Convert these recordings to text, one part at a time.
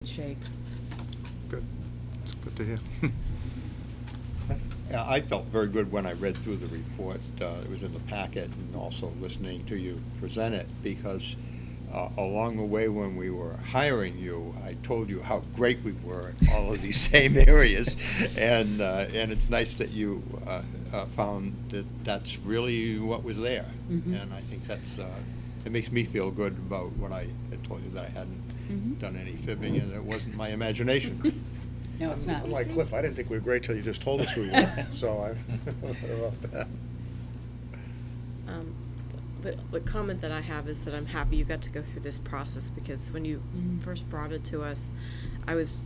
shape. Good. It's good to hear. Yeah, I felt very good when I read through the report. It was in the packet, and also listening to you present it, because along the way when we were hiring you, I told you how great we were in all of these same areas, and it's nice that you found that that's really what was there. Mhm. And I think it makes me feel good about what I had told you, that I hadn't Mhm. done any fibbing, and it wasn't my imagination. No, it's not. I'm like Cliff, I didn't think we were great till you just told us we were, so I wrote that. But the comment that I have is that I'm happy you got to go through this process, because when you first brought it to us, I was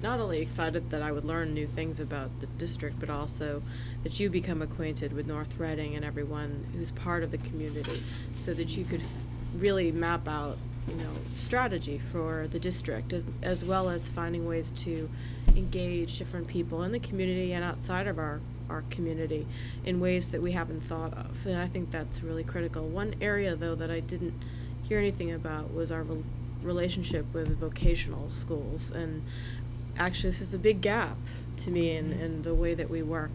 not only excited that I would learn new things about the district, but also that you become acquainted with North Reading and everyone who's part of the community, so that you could really map out, strategy for the district, as well as finding ways to engage different people in the community and outside of our community in ways that we haven't thought of. And I think that's really critical. One area, though, that I didn't hear anything about was our relationship with vocational schools. And actually, this is a big gap to me in the way that we work.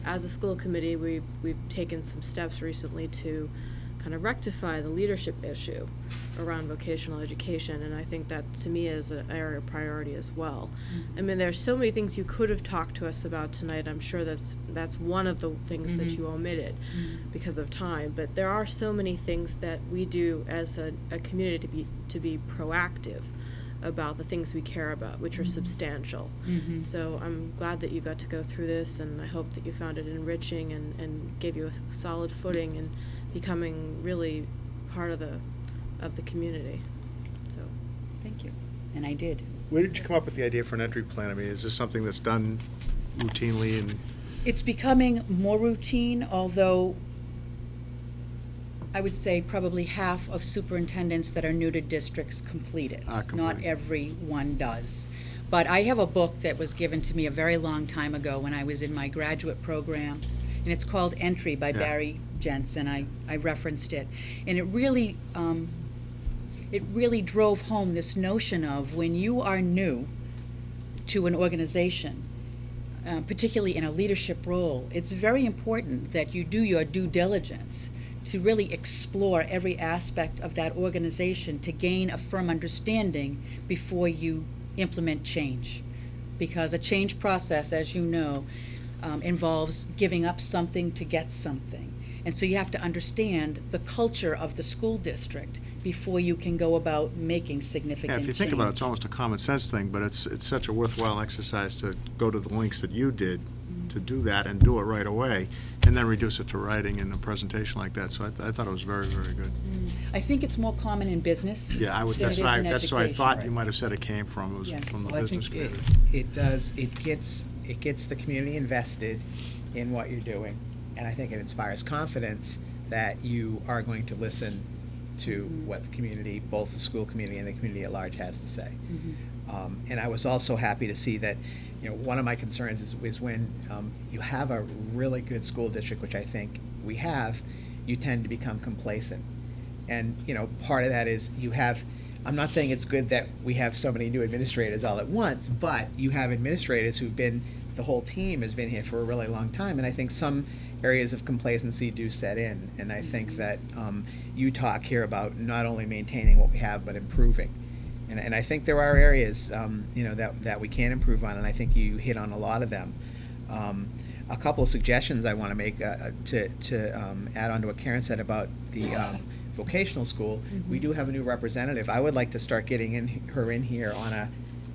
As a school committee, we've taken some steps recently to kind of rectify the leadership issue around vocational education, and I think that, to me, is an area of priority as well. I mean, there's so many things you could have talked to us about tonight. I'm sure that's one of the things that you omitted because of time, but there are so many things that we do as a community to be proactive about the things we care about, which are substantial. So I'm glad that you got to go through this, and I hope that you found it enriching and gave you a solid footing in becoming really part of the community. So Thank you. And I did. Where did you come up with the idea for an entry plan? I mean, is this something that's done routinely and? It's becoming more routine, although I would say probably half of superintendents that are new to districts complete it. Not Complete. everyone does. But I have a book that was given to me a very long time ago when I was in my graduate program, and it's called Entry by Yeah. Barry Jensen. I referenced it. And it really drove home this notion of, when you are new to an organization, particularly in a leadership role, it's very important that you do your due diligence to really explore every aspect of that organization to gain a firm understanding before you implement change. Because a change process, as you know, involves giving up something to get something. And so you have to understand the culture of the school district before you can go about making significant Yeah, change. if you think about it, it's almost a common sense thing, but it's such a worthwhile exercise to go to the links that you did to do that and do it right away, and then reduce it to writing in a presentation like that. So I thought it was very, very good. I think it's more common in business. Yeah, than it that's is what in that's what I education. thought you might have said it came from. It was Yes. from the Well, I business think community. it does, it gets the community invested in what you're doing, and I think it inspires confidence that you are going to listen to what the community, both the school community and the community at large, has to say. And I was also happy to see that, one of my concerns is when you have a really good school district, which I think we have, you tend to become complacent. And, part of that is I'm not saying it's good that we have so many new administrators all at once, but you have administrators the whole team has been here for a really long time, and I think some areas of complacency do set in. And I think that you talk here about not only maintaining what we have, but improving. And I think there are areas, that we can improve on, and I think you hit on a lot of them. A couple of suggestions I want to make to add on to what Karen said about the vocational school. We do have a new representative. I would like to start getting her in here on a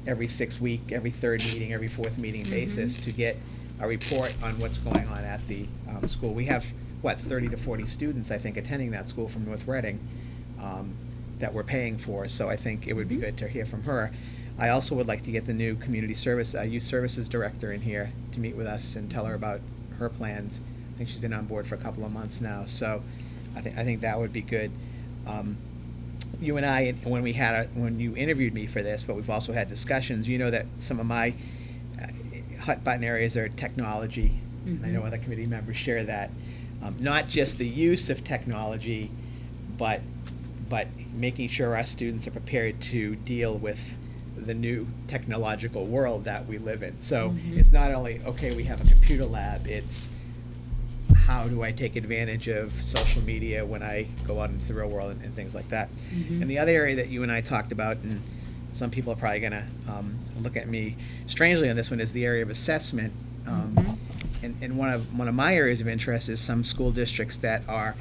every 6 week, every third meeting, every fourth meeting basis to get a report on what's going on at the school. We have, 30 to 40 students, I think, attending that school from North Reading that we're paying for, so I think it would be good to hear from her. I also would like to get the new community service, youth services director in here to meet with us and tell her about her plans. I think she's been on board for a couple of months now, so I think that would be good. You and I, when you interviewed me for this, but we've also had discussions, that some of my hot button areas are technology, and I know other committee members share that. Not just the use of technology, but making sure our students are prepared to deal with the new technological world that we live in. So Mhm. it's not only, okay, we have a computer lab, it's how do I take advantage of social media when I go out into the real world and things like that. Mhm. And the other area that you and I talked about, and some people are probably gonna look at me strangely on this one, is the area of assessment. Mhm. And one of my areas of interest is some school districts that are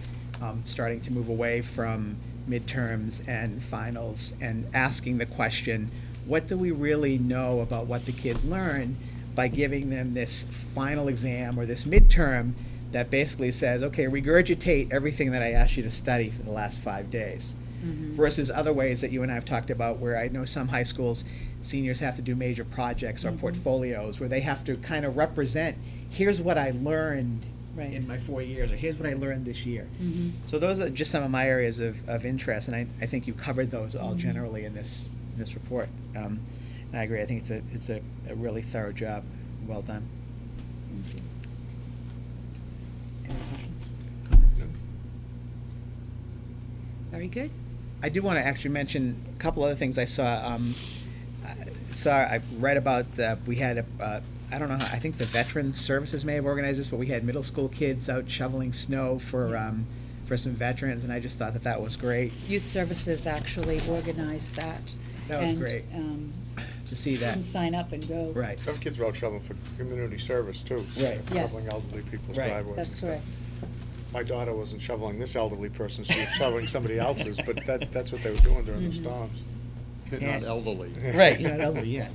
starting to move away from midterms and finals and asking the question, what do we really know about what the kids learn by giving them this final exam or this midterm that basically says, okay, regurgitate everything that I asked you to study for the last 5 days. Mhm. Versus other ways that you and I have talked about where I know some high schools, seniors have to do major projects or Mhm. portfolios where they have to kind of represent, here's what I learned Right. in my 4 years, or here's what I learned this year. Mhm. So those are just some of my areas of interest, and I think you covered those all Mhm. generally in this report. And I agree, I think it's a really thorough job, well done. Any questions, comments? Very good. I do want to actually mention a couple other things I saw. I read about, we had I don't know, I think the Veterans Services may have organized this, but we had middle school kids out shoveling snow for some veterans, and I just thought that was great Youth Services actually organized that. That was and, great. to see You that. can sign up and go. Right. Some kids were out shoveling for community service too. so Right. Yes. Shoveling elderly people's Right. driveways and That's stuff. correct. My daughter wasn't shoveling this elderly person, she was shoveling somebody else's, but that's what they were doing during the Mhm. storms. Not And- elderly. Right, you're not elderly yet.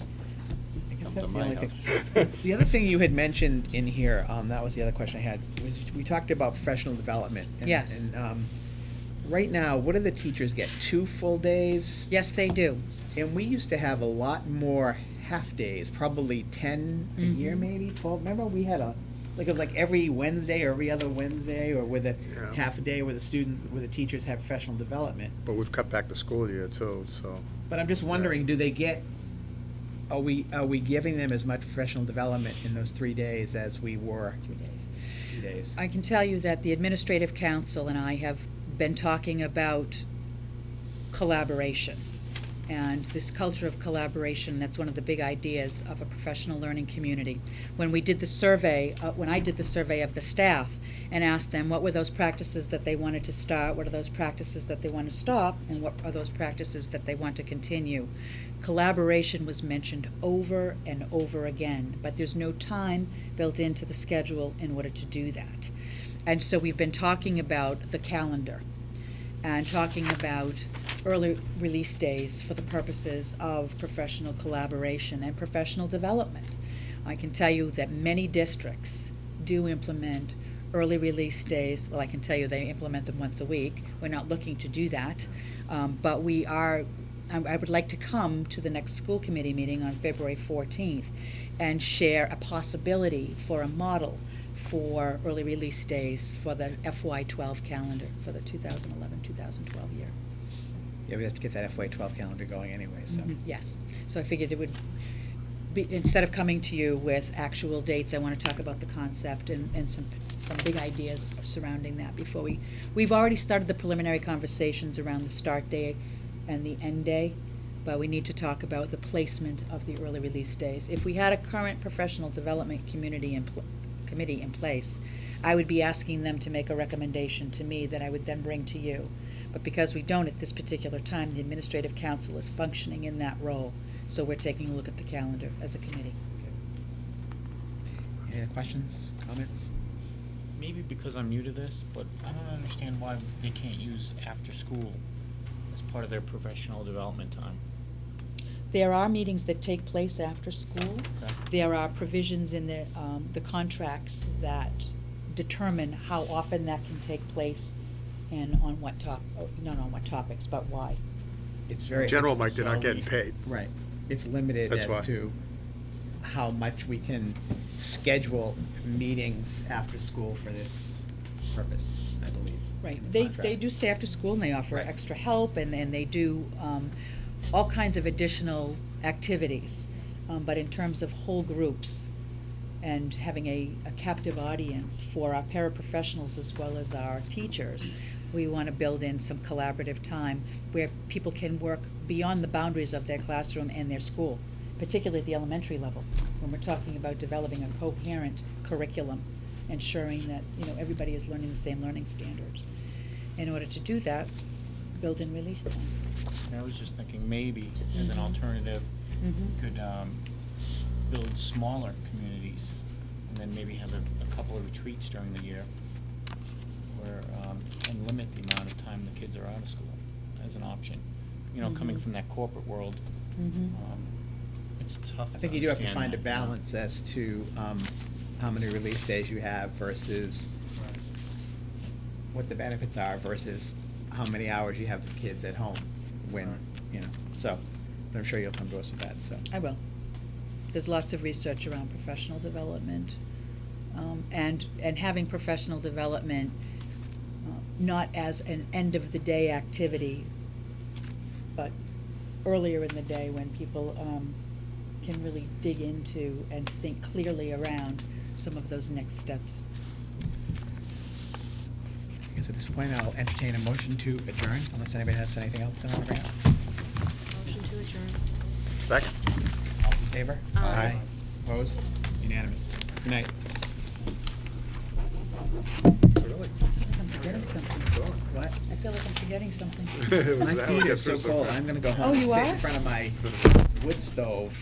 I guess Come that's to the my only house. thing. The other thing you had mentioned in here, that was the other question I had, was we talked about professional development. Yes. And right now, what do the teachers get, 2 full days? Yes, they do. And we used to have a lot more half-days, probably 10 a year Mhm. maybe, 12. Remember, we had it was like every Wednesday or every other Wednesday, or with a Yeah. half a day where the teachers have professional development. But we've cut back the school year too, so. But I'm just wondering, do they get, are we giving them as much professional development in those 3 days as we were 3 days. 2 days? I can tell you that the Administrative Council and I have been talking about collaboration. And this culture of collaboration, that's one of the big ideas of a professional learning community. When we did the survey, when I did the survey of the staff and asked them what were those practices that they wanted to start, what are those practices that they want to stop, and what are those practices that they want to continue, collaboration was mentioned over and over again, but there's no time built into the schedule in order to do that. And so we've been talking about the calendar and talking about early release days for the purposes of professional collaboration and professional development. I can tell you that many districts do implement early release days. Well, I can tell you they implement them once a week. We're not looking to do that, but we are. I would like to come to the next school committee meeting on February 14th and share a possibility for a model for early release days for the FY12 calendar for the 2011-2012 year. Yeah, we have to get that FY12 calendar going anyway, so. Yes, so I figured it would be, instead of coming to you with actual dates, I want to talk about the concept and some big ideas surrounding that before we've already started the preliminary conversations around the start day and the end day, but we need to talk about the placement of the early release days. If we had a current professional development committee in place, I would be asking them to make a recommendation to me that I would then bring to you. But because we don't at this particular time, the Administrative Council is functioning in that role, so we're taking a look at the calendar as a committee. Any other questions, comments? Maybe because I'm new to this, but I don't understand why they can't use after school as part of their professional development time. There are meetings that take place after school. Okay. There are provisions in the contracts that determine how often that can take place and on what not on what topics, but why. It's very. General, it's- Mike, they're not getting paid. Right. It's limited That's why. as to how much we can schedule meetings after school for this purpose, I believe. Right, in the they contract. do stay after school and they offer Right. extra help and they do all kinds of additional activities. But in terms of whole groups and having a captive audience for our paraprofessionals as well as our teachers, We want to build in some collaborative time where people can work beyond the boundaries of their classroom and their school, particularly at the elementary level, when we're talking about developing a coherent curriculum, ensuring that, everybody is learning the same learning standards. In order to do that, build in release time. I was just thinking maybe as an alternative, Mhm. we could build smaller communities and then maybe have a couple of retreats during the year where, and limit the amount of time the kids are out of school as an option. Coming Mhm. from that corporate world, Mhm. it's tough. I think you do have to understand find a that, balance as to how many release days you have versus Right. what the benefits are versus how many hours you have the kids at home when, Right. so, but I'm sure you'll come to us with that, so. I will. There's lots of research around professional development, and having professional development not as an end-of-the-day activity, but earlier in the day when people can really dig into and think clearly around some of those next steps. I guess at this point, I'll entertain a motion to adjourn, unless anybody has anything else they want to bring up. Motion to adjourn. Second. All in favor? Aye. Opposed? Unanimous. Good night. Really? I'm forgetting something. What? I feel like I'm forgetting something. It was My that feet we are got so through cold, fast. I'm gonna go Oh, home and you sit are? in front of my wood stove